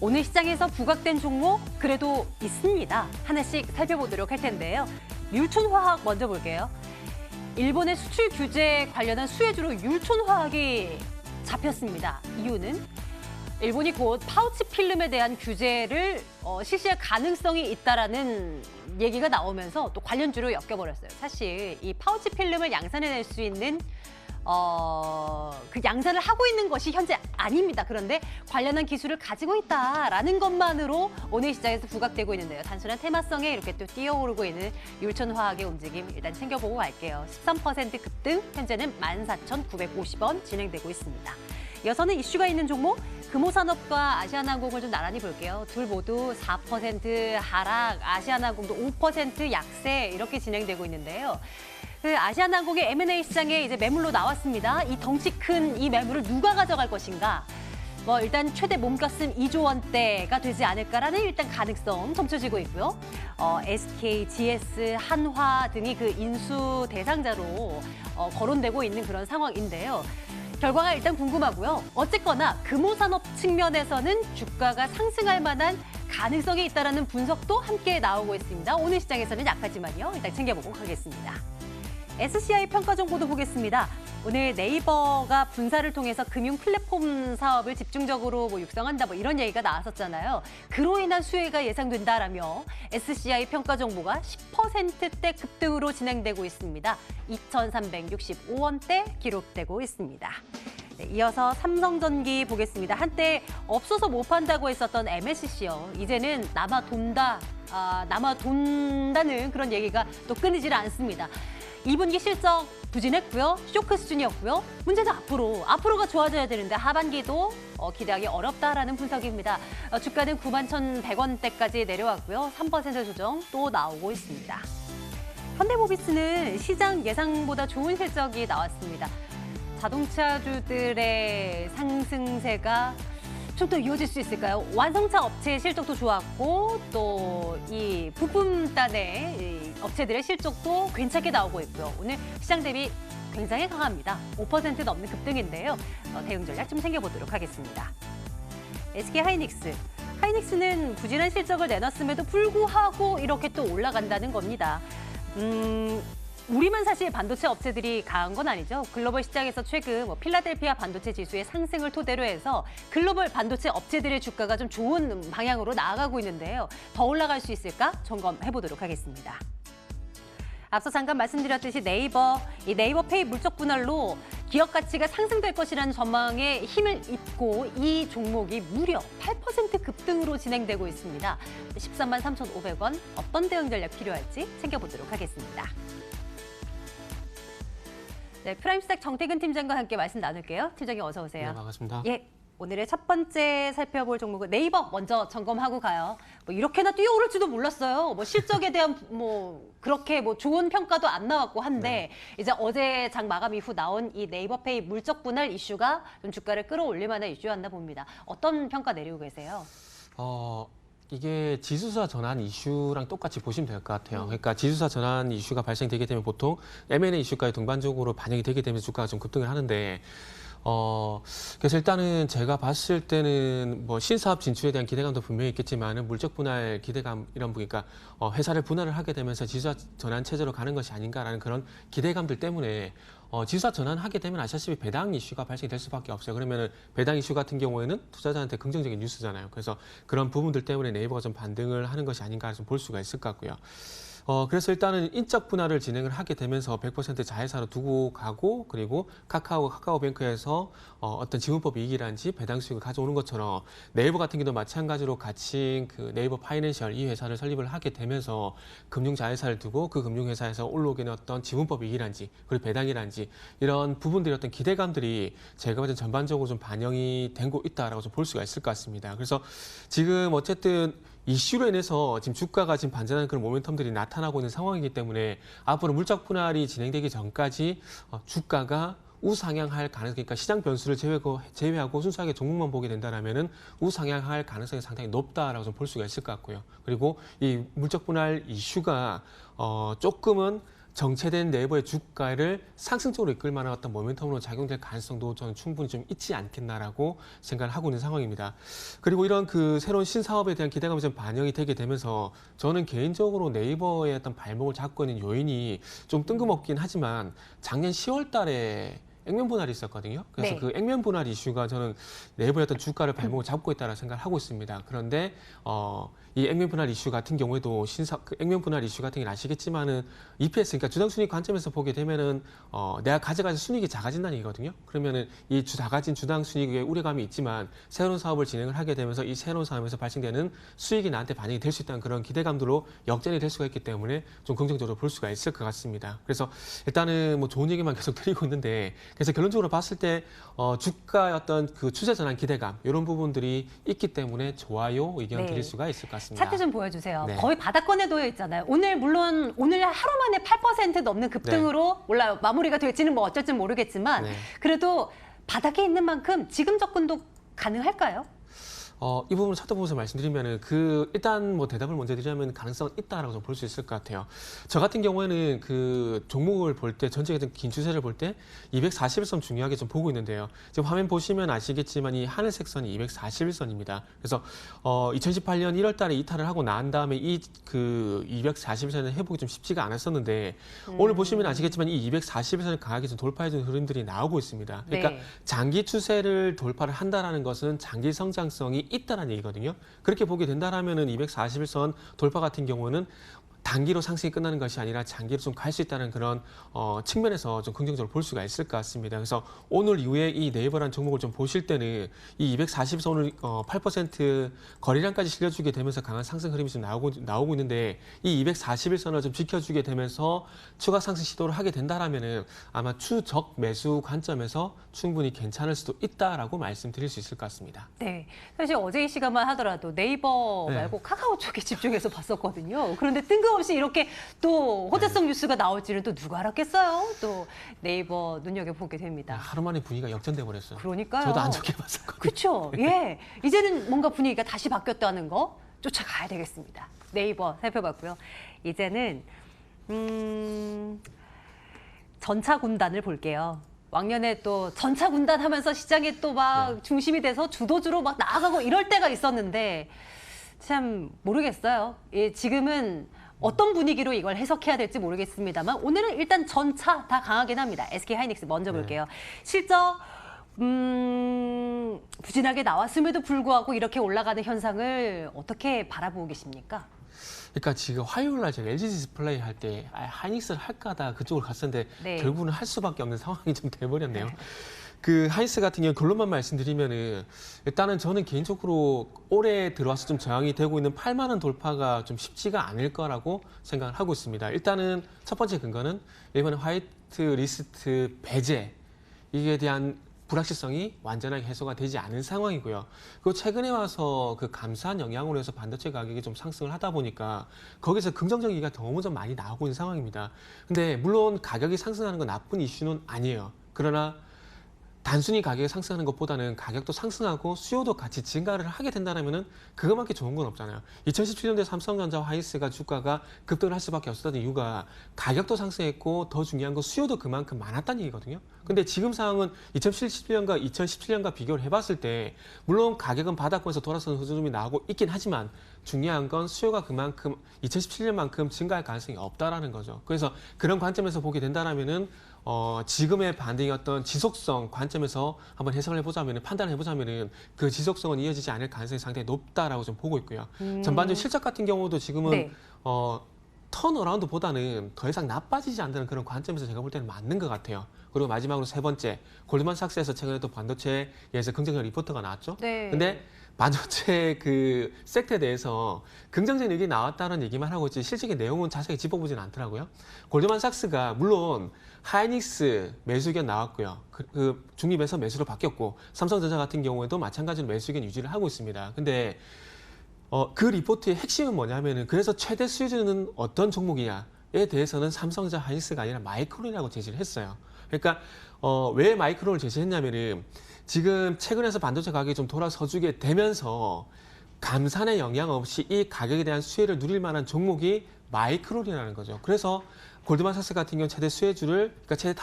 오늘 시장에서 부각된 종목 그래도 있습니다. 하나씩 살펴보도록 할 텐데요. 율촌화학 먼저 볼게요. 일본의 수출 규제 관련한 수혜주로 율촌화학이 잡혔습니다. 이유는 일본이 곧 파우치 필름에 대한 규제를 실시할 가능성이 있다라는 얘기가 나오면서 또 관련주로 엮여버렸어요. 사실 이 파우치 필름을 양산해낼 수 있는 그 양산을 하고 있는 것이 현재 아닙니다. 그런데 관련한 기술을 가지고 있다라는 것만으로 오늘 시장에서 부각되고 있는데요. 단순한 테마성에 이렇게 또 뛰어오르고 있는 율촌화학의 움직임 일단 챙겨보고 갈게요. 13% 급등, 현재는 14,950원 진행되고 있습니다. 이어서는 이슈가 있는 종목, 금호산업과 아시아나항공을 좀 나란히 볼게요. 둘 모두 4% 하락, 아시아나항공도 5% 약세 이렇게 진행되고 있는데요. 그 아시아나항공의 M&A 시장에 이제 매물로 나왔습니다. 이 덩치 큰 이 매물을 누가 가져갈 것인가? 일단 최대 몸값은 2조 원대가 되지 않을까라는 일단 가능성 점쳐지고 있고요. SK, GS, 한화 등이 그 인수 대상자로 거론되고 있는 그런 상황인데요. 결과가 일단 궁금하고요. 어쨌거나 금호산업 측면에서는 주가가 상승할 만한 가능성이 있다는 분석도 함께 나오고 있습니다. 오늘 시장에서는 약하지만요. 일단 챙겨보고 가겠습니다. SCI 평가 정보도 보겠습니다. 오늘 네이버가 분사를 통해서 금융 플랫폼 사업을 집중적으로 육성한다 이런 얘기가 나왔었잖아요. 그로 인한 수혜가 예상된다라며 SCI 평가 정보가 10%대 급등으로 진행되고 있습니다. 2,365원대 기록되고 있습니다. 네, 이어서 삼성전기 보겠습니다. 한때 없어서 못 판다고 했었던 MSC요. 이제는 남아 돈다는 그런 얘기가 또 끊이질 않습니다. 2분기 실적 부진했고요. 쇼크 수준이었고요. 문제는 앞으로가 좋아져야 되는데 하반기도 기대하기 어렵다라는 분석입니다. 주가는 91,100원대까지 내려왔고요. 3% 조정 또 나오고 있습니다. 현대모비스는 시장 예상보다 좋은 실적이 나왔습니다. 자동차주들의 상승세가 좀 더 이어질 수 있을까요? 완성차 업체의 실적도 좋았고 또 이 부품단의 업체들의 실적도 괜찮게 나오고 있고요. 오늘 시장 대비 굉장히 강합니다. 5% 넘는 급등인데요. 대응 전략 좀 챙겨보도록 하겠습니다. SK 하이닉스는 부진한 실적을 내놨음에도 불구하고 이렇게 또 올라간다는 겁니다. 우리만 사실 반도체 업체들이 강한 건 아니죠. 글로벌 시장에서 최근 필라델피아 반도체 지수의 상승을 토대로 해서 글로벌 반도체 업체들의 주가가 좀 좋은 방향으로 나아가고 있는데요. 더 올라갈 수 있을까? 점검해 보도록 하겠습니다. 앞서 잠깐 말씀드렸듯이 이 네이버페이 물적 분할로 기업 가치가 상승될 것이라는 전망에 힘을 입고 이 종목이 무려 8% 급등으로 진행되고 있습니다. 13만 3,500원 어떤 대응 전략 필요할지 챙겨보도록 하겠습니다. 네, 프라임스택 정태근 팀장과 함께 말씀 나눌게요. 팀장님 어서 오세요. 네, 반갑습니다. 예, 오늘의 첫 번째 살펴볼 종목은 네이버 먼저 점검하고 가요. 이렇게나 뛰어오를지도 몰랐어요. 실적에 대한 그렇게 좋은 평가도 안 나왔고 한데 이제 어제 장 마감 이후 나온 이 네이버페이 물적 분할 이슈가 좀 주가를 끌어올릴 만한 이슈였나 봅니다. 어떤 평가 내리고 계세요? 이게 지수사 전환 이슈랑 똑같이 보시면 될 것 같아요. 그러니까 지수사 전환 이슈가 발생되게 되면 보통 M&A 이슈까지 동반적으로 반영이 되게 되면서 주가가 좀 급등을 하는데 그래서 일단은 제가 봤을 때는 신사업 진출에 대한 기대감도 분명히 있겠지만은 물적 분할 기대감 이런 그러니까 회사를 분할을 하게 되면서 지수사 전환 체제로 가는 것이 아닌가라는 그런 기대감들 때문에 지수사 전환하게 되면 아시다시피 배당 이슈가 발생될 수밖에 없어요. 그러면은 배당 이슈 같은 경우에는 투자자한테 긍정적인 뉴스잖아요. 그래서 그런 부분들 때문에 네이버가 좀 반등을 하는 것이 아닌가 좀 볼 수가 있을 것 같고요. 그래서 일단은 인적 분할을 진행을 하게 되면서 100% 자회사로 두고 가고 그리고 카카오뱅크에서 어떤 지분법 이익이란지 배당 수익을 가져오는 것처럼 네이버 같은 경우도 마찬가지로 같이 그 네이버 파이낸셜 이 회사를 설립을 하게 되면서 금융 자회사를 두고 그 금융회사에서 올라오게 된 어떤 지분법 이익이란지 그리고 배당이란지 이런 부분들이 어떤 기대감들이 제가 봤을 때 전반적으로 좀 반영이 되고 있다라고 좀 볼 수가 있을 것 같습니다. 그래서 지금 어쨌든 이슈로 인해서 지금 주가가 지금 반전하는 그런 모멘텀들이 나타나고 있는 상황이기 때문에 앞으로 물적 분할이 진행되기 전까지 주가가 우상향할 가능성, 그러니까 시장 변수를 제외하고 순수하게 종목만 보게 된다면은 우상향할 가능성이 상당히 높다라고 좀 볼 수가 있을 것 같고요. 그리고 이 물적 분할 이슈가 조금은 정체된 네이버의 주가를 상승적으로 이끌 만한 어떤 모멘텀으로 작용될 가능성도 저는 충분히 좀 있지 않겠나라고 생각을 하고 있는 상황입니다. 그리고 이런 그 새로운 신사업에 대한 기대감이 좀 반영이 되게 되면서 저는 개인적으로 네이버의 어떤 발목을 잡고 있는 요인이 좀 뜬금없긴 하지만 작년 10월 달에 액면 분할이 있었거든요. 그래서 네. 그 액면 분할 이슈가 저는 네이버의 어떤 주가를 발목을 잡고 있다고 생각을 하고 있습니다. 그런데 이 액면 분할 이슈 같은 경우에도 그 액면 분할 이슈 같은 게 아시겠지만은 EPS, 그러니까 주당 순이익 관점에서 보게 되면은 내가 가져가진 순이익이 작아진다는 얘기거든요. 그러면은 이 작아진 주당 순이익에 우려감이 있지만 새로운 사업을 진행을 하게 되면서 이 새로운 사업에서 발생되는 수익이 나한테 반영이 될 수 있다는 그런 기대감들로 역전이 될 수가 있기 때문에 좀 긍정적으로 볼 수가 있을 것 같습니다. 그래서 일단은 뭐 좋은 얘기만 계속 드리고 있는데, 그래서 결론적으로 봤을 때 주가의 어떤 그 추세 전환 기대감 이런 부분들이 있기 때문에 좋아요 의견 네. 드릴 수가 있을 것 같습니다. 차트 좀 보여주세요. 네. 거의 바닥권에 놓여 있잖아요. 물론 오늘 하루 만에 8% 넘는 급등으로 몰라요. 마무리가 될지는 뭐 어쩔지 모르겠지만 네. 그래도 바닥에 있는 만큼 지금 접근도 가능할까요? 이 부분을 찾아보면서 말씀드리면은 일단 뭐 대답을 먼저 드리자면 가능성은 있다라고 좀 볼 수 있을 것 같아요. 저 같은 경우에는 그 종목을 볼 때 전체적인 긴 추세를 볼 때 241선 중요하게 좀 보고 있는데요. 지금 화면 보시면 아시겠지만 이 하늘색 선이 241선입니다. 그래서 2018년 1월달에 이탈을 하고 난 다음에 이 그 241선을 회복이 좀 쉽지가 않았었는데 오늘 보시면 아시겠지만 이 241선을 강하게 좀 돌파해주는 흐름들이 나오고 있습니다. 그러니까 네. 장기 추세를 돌파를 한다라는 것은 장기 성장성이 있다는 얘기거든요. 그렇게 보게 된다라면은 241선 돌파 같은 경우는 단기로 상승이 끝나는 것이 아니라 장기로 좀 갈 수 있다는 그런 측면에서 좀 긍정적으로 볼 수가 있을 것 같습니다. 그래서 오늘 이후에 이 네이버라는 종목을 좀 보실 때는 이 240선을 8% 거래량까지 실려주게 되면서 강한 상승 흐름이 좀 나오고 있는데 이 241선을 좀 지켜주게 되면서 추가 상승 시도를 하게 된다라면은 아마 추적 매수 관점에서 충분히 괜찮을 수도 있다라고 말씀드릴 수 있을 것 같습니다. 네. 사실 어제 이 시간만 하더라도 네이버 네. 말고 카카오 쪽에 집중해서 봤었거든요. 그런데 뜬금없이 이렇게 또 호재성 뉴스가 나올지는 또 누가 알았겠어요? 또 네이버 눈여겨보게 됩니다. 하루 만에 분위기가 역전돼 버렸어요. 그러니까요. 저도 안 좋게 봤었거든요. 그렇죠. 예. 이제는 뭔가 분위기가 다시 바뀌었다는 거 쫓아가야 되겠습니다. 네이버 살펴봤고요. 이제는 전차 군단을 볼게요. 왕년에 또 전차 군단 하면서 시장에 또 막 중심이 돼서 주도주로 막 나아가고 이럴 때가 있었는데 참 모르겠어요. 예, 지금은 어떤 분위기로 이걸 해석해야 될지 모르겠습니다만 오늘은 일단 전차 다 강하긴 합니다. SK하이닉스 먼저 볼게요. 실적 부진하게 나왔음에도 불구하고 이렇게 올라가는 현상을 어떻게 바라보고 계십니까? 그러니까 지금 화요일 날 제가 LG 디스플레이 할 때 하이닉스를 할까 하다 그쪽으로 갔었는데 네. 결국은 할 수밖에 없는 상황이 좀 돼버렸네요. 그 하이닉스 같은 경우 결론만 말씀드리면은 일단은 저는 개인적으로 올해 들어와서 좀 저항이 되고 있는 8만 원 돌파가 좀 쉽지가 않을 거라고 생각을 하고 있습니다. 일단은 첫 번째 근거는 이번에 화이트 리스트 배제 이게 대한 불확실성이 완전하게 해소가 되지 않은 상황이고요. 그리고 최근에 와서 그 감사한 영향으로 해서 반도체 가격이 좀 상승을 하다 보니까 거기서 긍정적인 얘기가 너무 좀 많이 나오고 있는 상황입니다. 근데 물론 가격이 상승하는 건 나쁜 이슈는 아니에요. 그러나 단순히 가격이 상승하는 것보다는 가격도 상승하고 수요도 같이 증가를 하게 된다면은 그것밖에 좋은 건 없잖아요. 2017년도에 삼성전자와 하이닉스가 주가가 급등을 할 수밖에 없었던 이유가 가격도 상승했고 더 중요한 건 수요도 그만큼 많았다는 얘기거든요. 근데 지금 상황은 2017년과 비교를 해봤을 때 물론 가격은 바닥권에서 돌아서는 흐름이 나오고 있긴 하지만 중요한 건 수요가 그만큼 2017년만큼 증가할 가능성이 없다라는 거죠. 그래서 그런 관점에서 보게 된다라면은 지금의 반등의 어떤 지속성 관점에서 한번 해석을 해보자면 판단을 해보자면은 그 지속성은 이어지지 않을 가능성이 상당히 높다라고 좀 보고 있고요. 전반적인 실적 같은 경우도 지금은 네. 턴어라운드보다는 더 이상 나빠지지 않는 그런 관점에서 제가 볼 때는 맞는 것 같아요. 그리고 마지막으로 세 번째, 골드만삭스에서 최근에 또 반도체에서 긍정적 리포트가 나왔죠. 네. 근데 반도체 그 섹터에 대해서 긍정적인 의견이 나왔다는 얘기만 하고 있지 실질적인 내용은 자세히 짚어보지는 않더라고요. 골드만삭스가 물론 하이닉스 매수 의견 나왔고요. 그 중립에서 매수로 바뀌었고 삼성전자 같은 경우에도 마찬가지로 매수 의견 유지를 하고 있습니다. 근데 그 리포트의 핵심은 뭐냐면은 그래서 최대 수혜주는 어떤 종목이냐에 대해서는 삼성전자 하이닉스가 아니라 마이크론이라고 제시를 했어요. 그러니까 왜 마이크론을 제시했냐면은 지금 최근에서 반도체 가격이 좀 돌아서주게 되면서 감산의 영향 없이 이 가격에 대한 수혜를 누릴 만한 종목이 마이크론이라는 거죠. 그래서 골드만삭스 같은 경우는 최대 수혜주를 그러니까 최대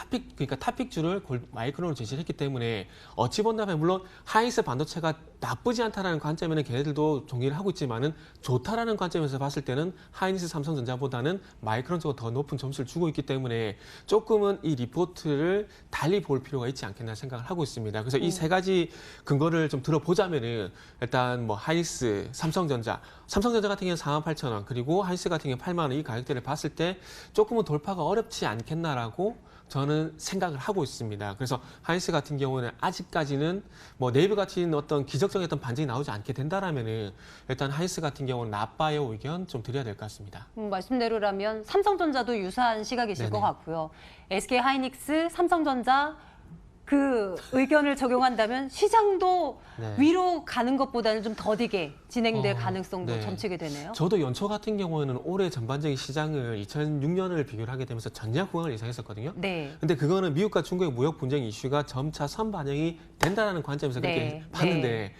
탑픽주를 마이크론으로 제시를 했기 때문에 어찌 본다면 물론 하이닉스 반도체가 나쁘지 않다라는 관점에는 걔네들도 동의를 하고 있지만은 좋다라는 관점에서 봤을 때는 하이닉스 삼성전자보다는 마이크론 쪽으로 더 높은 점수를 주고 있기 때문에 조금은 이 리포트를 달리 볼 필요가 있지 않겠나 생각을 하고 있습니다. 그래서 이 세 가지 근거를 좀 들어보자면은 일단 뭐 하이닉스, 삼성전자 같은 경우는 48,000원 그리고 하이닉스 같은 경우 8만 원 이 가격대를 봤을 때 조금은 돌파가 어렵지 않겠나라고 저는 생각을 하고 있습니다. 그래서 하이닉스 같은 경우는 아직까지는 뭐 네이버 같은 어떤 기적적인 어떤 반등이 나오지 않게 된다라면은 일단 하이닉스 같은 경우는 나빠요 의견 좀 드려야 될 것 같습니다. 말씀대로라면 삼성전자도 유사한 시각이실 네네. 것 같고요. SK 하이닉스, 삼성전자 그 의견을 적용한다면 시장도 네. 위로 가는 것보다는 좀 더디게 진행될 가능성도 네. 점치게 되네요. 저도 연초 같은 경우에는 올해 전반적인 시장을 2006년을 비교를 하게 되면서 전략 구간을 예상했었거든요. 네. 근데 그거는 미국과 중국의 무역 분쟁 이슈가 점차 선반영이 된다라는 관점에서 그렇게 네. 봤는데 네.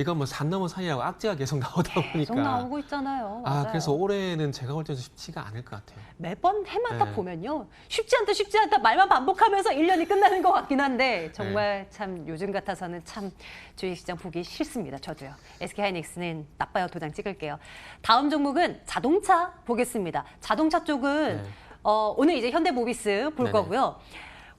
이건 뭐 산 넘어 산이라고 악재가 계속 나오다 보니까 계속 나오고 있잖아요. 맞아요. 그래서 올해는 제가 볼 때도 쉽지가 않을 것 같아요. 매번 해마다 네. 보면요. 쉽지 않다 말만 반복하면서 1년이 끝나는 것 같긴 한데 정말 참 요즘 같아서는 참 주식시장 보기 싫습니다. 저도요. SK하이닉스는 나빠요 도장 찍을게요. 다음 종목은 자동차 보겠습니다. 자동차 쪽은 네. 오늘 이제 현대모비스 볼 네네. 거고요.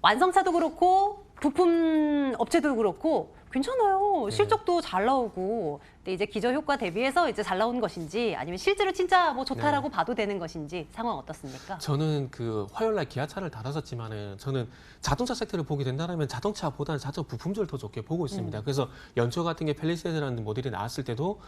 완성차도 그렇고 부품 업체도 그렇고 괜찮아요. 네. 실적도 잘 나오고. 근데 이제 기저 효과 대비해서 이제 잘 나오는 것인지 아니면 실제로 진짜 뭐 좋다라고 봐도 되는 것인지 상황 어떻습니까? 저는 그 화요일 날 기아차를 다뤘었지만은 저는 자동차 섹터를 보게 된다면 자동차보다는 자동차 부품주를 더 좋게 보고 있습니다. 그래서 연초 같은 게 펠리세이드라는 모델이 나왔을 때도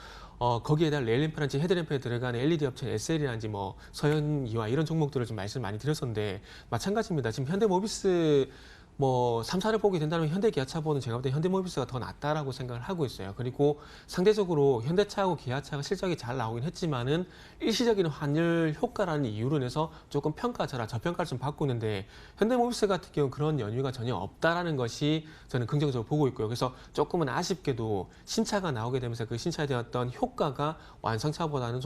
거기에 대한 레일램프라든지 헤드램프에 들어가는 LED 업체 SL이라든지 뭐 서현이와 이런 종목들을 좀 말씀 많이 드렸었는데 마찬가지입니다. 지금 현대모비스 뭐 3사를 보게 된다면 현대기아차보다는 제가 볼 때 현대모비스가 더 낫다라고 생각을 하고 있어요. 그리고 상대적으로 현대차하고 기아차가 실적이 잘 나오긴 했지만은 일시적인 환율 효과라는 이유로 인해서 조금 평가절하, 저평가를 좀 받고 있는데 현대모비스 같은 경우 그런 연유가 전혀 없다라는 것이 저는 긍정적으로 보고 있고요. 그래서 조금은 아쉽게도 신차가 나오게 되면서 그 신차에 대한 어떤 효과가 완성차보다는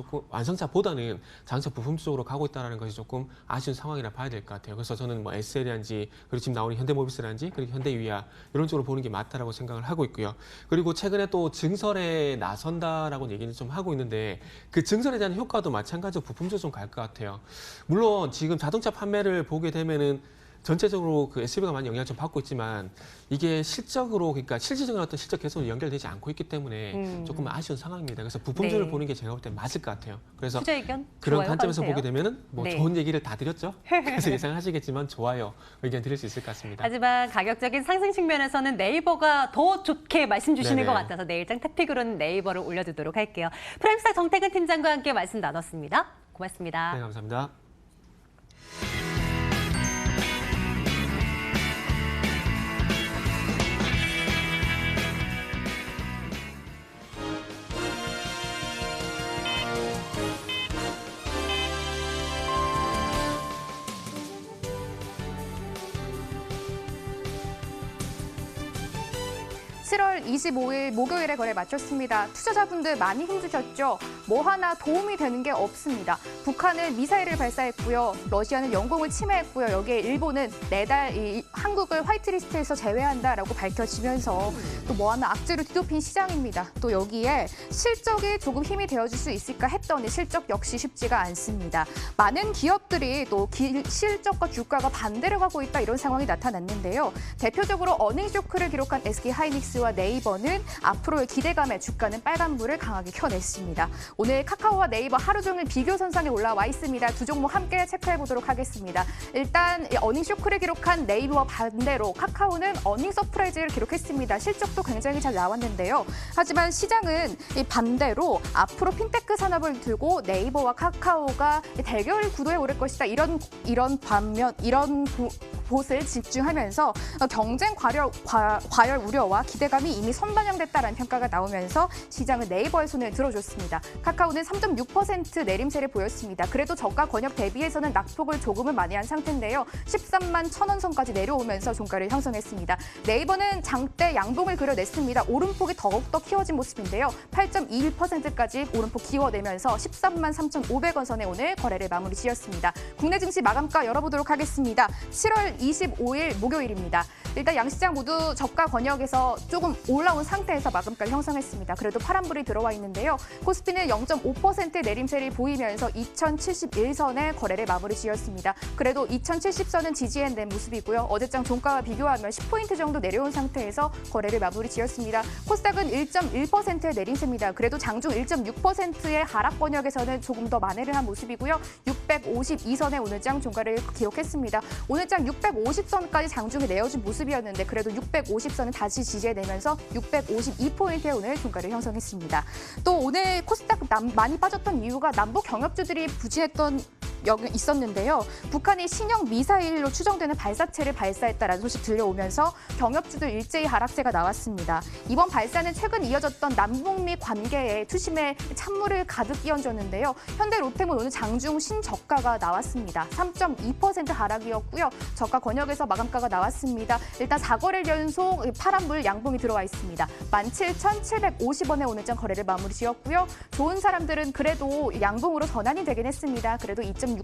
자동차 부품 쪽으로 가고 있다는 것이 조금 아쉬운 상황이라 봐야 될 것 같아요. 그래서 저는 뭐 SL이란지 그리고 지금 나오는 현대모비스라든지 그리고 현대위아 이런 쪽으로 보는 게 맞다라고 생각을 하고 있고요. 그리고 최근에 또 증설에 나선다라고 얘기는 좀 하고 있는데 그 증설에 대한 효과도 마찬가지로 부품적으로 좀 갈 것 같아요. 물론 지금 자동차 판매를 보게 되면은 전체적으로 그 SUV가 많이 영향을 좀 받고 있지만 이게 실적으로 그러니까 실질적인 어떤 실적 개선으로 연결되지 않고 있기 때문에 조금 아쉬운 상황입니다. 그래서 부품주를 네. 보는 게 제가 볼 때 맞을 것 같아요. 그래서 투자 의견 그런 좋아요, 관점에서 받으세요. 보게 되면은 뭐 네. 좋은 얘기를 다 드렸죠. 그래서 예상하시겠지만 좋아요 의견 드릴 수 있을 것 같습니다. 하지만 가격적인 상승 측면에서는 네이버가 더 좋게 말씀 주시는 네네. 것 같아서 내일장 탑픽으로는 네이버를 올려두도록 할게요. 프라임스타 정태근 팀장과 함께 말씀 나눴습니다. 고맙습니다. 네, 감사합니다. (7월 25일) 목요일에 거래 마쳤습니다. 투자자분들 많이 힘드셨죠? 뭐 하나 도움이 되는 게 없습니다. 북한은 미사일을 발사했고요. 러시아는 영공을 침해했고요. 여기에 일본은 내달 한국을 화이트리스트에서 제외한다라고 밝혀지면서 또 뭐 하나 악재로 뒤덮인 시장입니다. 또 여기에 실적이 조금 힘이 되어줄 수 있을까 했더니 실적 역시 쉽지가 않습니다. 많은 기업들이 또 실적과 주가가 반대로 가고 있다 이런 상황이 나타났는데요. 대표적으로 어닝 쇼크를 기록한 SK하이닉스와 네이버는 앞으로의 기대감에 주가는 빨간불을 강하게 켜냈습니다. 오늘 카카오와 네이버 하루 종일 비교 선상에 올라와 있습니다. 두 종목 함께 체크해 보도록 하겠습니다. 일단 어닝 쇼크를 기록한 네이버와 반대로 카카오는 어닝 서프라이즈를 기록했습니다. 실적도 굉장히 잘 나왔는데요. 하지만 시장은 이 반대로 앞으로 핀테크 산업을 두고 네이버와 카카오가 대결 구도에 오를 것이다. 이런 곳을 집중하면서 경쟁 과열 우려와 기대감이 이미 선반영됐다라는 평가가 나오면서 시장은 네이버의 손을 들어줬습니다. 카카오는 3.6% 내림세를 보였습니다. 그래도 저가 권역 대비해서는 낙폭을 조금은 많이 한 상태인데요. 13만 1,000원 선까지 내려오면서 종가를 형성했습니다. 네이버는 장대 양봉을 그려냈습니다. 오름폭이 더욱더 키워진 모습인데요. 8.21%까지 오름폭 키워내면서 13만 3,500원 선에 오늘 거래를 마무리 지었습니다. 국내 증시 마감가 열어보도록 하겠습니다. 7월 25일 목요일입니다. 일단 양시장 모두 저가 권역에서 조금 올라온 상태에서 마감가를 형성했습니다. 그래도 파란불이 들어와 있는데요. 코스피는 0.5% 내림세를 보이면서 2071선에 거래를 마무리 지었습니다. 그래도 2070선은 지지해낸 모습이고요. 어제장 종가와 비교하면 10포인트 정도 내려온 상태에서 거래를 마무리 지었습니다. 코스닥은 1.1%의 내림세입니다. 그래도 장중 1.6%의 하락 권역에서는 조금 더 만회를 한 모습이고요. 652선에 오늘장 종가를 기록했습니다. 오늘장 650선까지 장중에 내어준 모습이었는데 그래도 650선은 다시 지지해내면서 652포인트에 오늘 종가를 형성했습니다. 또 오늘 코스닥 많이 빠졌던 이유가 남북 경협주들이 부진했던 여기 있었는데요. 북한이 신형 미사일로 추정되는 발사체를 발사했다라는 소식 들려오면서 경협주들 일제히 하락세가 나왔습니다. 이번 발사는 최근 이어졌던 남북미 관계에 투심에 찬물을 가득 끼얹었는데요. 현대 로템은 오늘 장중 신저가가 나왔습니다. 3.2% 하락이었고요. 저가 권역에서 마감가가 나왔습니다. 일단 4거래일 연속 파란불 양봉이 들어와 있습니다. 17,750원에 오늘장 거래를 마무리 지었고요. 좋은 사람들은 그래도 양봉으로 전환이 되긴 했습니다. 그래도 2.6%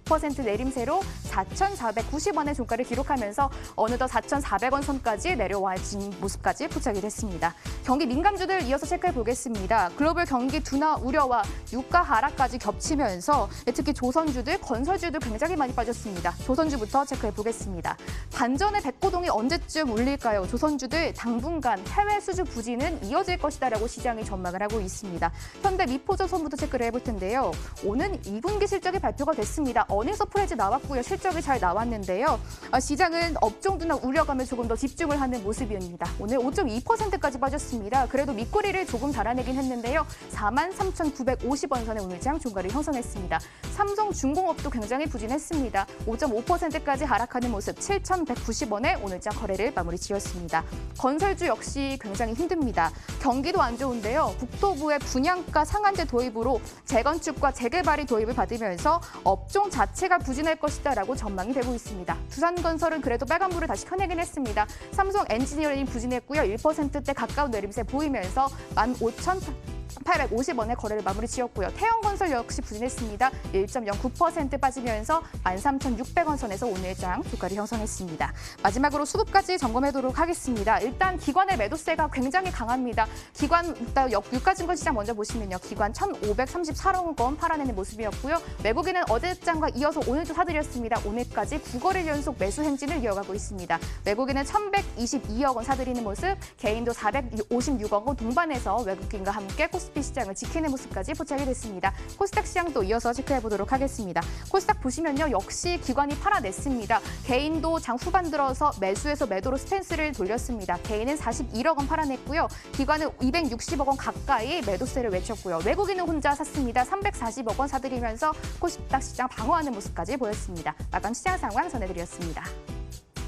내림세로 4,490원의 종가를 기록하면서 어느덧 4,400원 선까지 내려와진 모습까지 포착이 됐습니다. 경기 민감주들 이어서 체크해 보겠습니다. 글로벌 경기 둔화 우려와 유가 하락까지 겹치면서 특히 조선주들, 건설주들 굉장히 많이 빠졌습니다. 조선주부터 체크해 보겠습니다. 반전의 백고동이 언제쯤 울릴까요? 조선주들 당분간 해외 수주 부진은 이어질 것이다라고 시장이 전망을 하고 있습니다. 현대 미포조선부터 체크를 해볼 텐데요. 오는 2분기 실적이 발표가 됐습니다. 어닝 서프라이즈 나왔고요. 실적이 잘 나왔는데요. 시장은 업종주나 우려감을 조금 더 집중을 하는 모습입니다. 오늘 5.2%까지 빠졌습니다. 그래도 밑꼬리를 조금 달아내긴 했는데요. 43,950원 선에 오늘 장 종가를 형성했습니다. 삼성중공업도 굉장히 부진했습니다. 5.5%까지 하락하는 모습 7,190원에 오늘 장 거래를 마무리 지었습니다. 건설주 역시 굉장히 힘듭니다. 경기도 안 좋은데요. 국토부의 분양가 상한제 도입으로 재건축과 재개발이 도입을 받으면서 업종 자체가 부진할 것이다라고 전망이 되고 있습니다. 두산건설은 그래도 빨간불을 다시 켜내긴 했습니다. 삼성 엔지니어링 부진했고요. 1%대 가까운 내림세 보이면서 15,850원에 거래를 마무리 지었고요. 태영건설 역시 부진했습니다. 1.09% 빠지면서 13,600원 선에서 오늘장 주가를 형성했습니다. 마지막으로 수급까지 점검해보도록 하겠습니다. 일단 기관의 매도세가 굉장히 강합니다. 기관 일단 유가증권 시장 먼저 보시면요. 기관 1,534억 원 팔아내는 모습이었고요. 외국인은 어제장과 이어서 오늘도 사들였습니다. 오늘까지 9거래일 연속 매수 행진을 이어가고 있습니다. 외국인은 1,122억 원 사들이는 모습, 개인도 456억 원 동반해서 외국인과 함께 코스피 시장을 지키는 모습까지 포착이 됐습니다. 코스닥 시장도 이어서 체크해보도록 하겠습니다. 코스닥 보시면요. 역시 기관이 팔아냈습니다. 개인도 장 후반 들어서 매수에서 매도로 스탠스를 돌렸습니다. 개인은 41억 원 팔아냈고요. 기관은 260억 원 가까이 매도세를 외쳤고요. 외국인은 혼자 샀습니다. 340억 원 사들이면서 코스닥 시장 방어하는 모습까지 보였습니다. 마감 시장 상황 전해드렸습니다.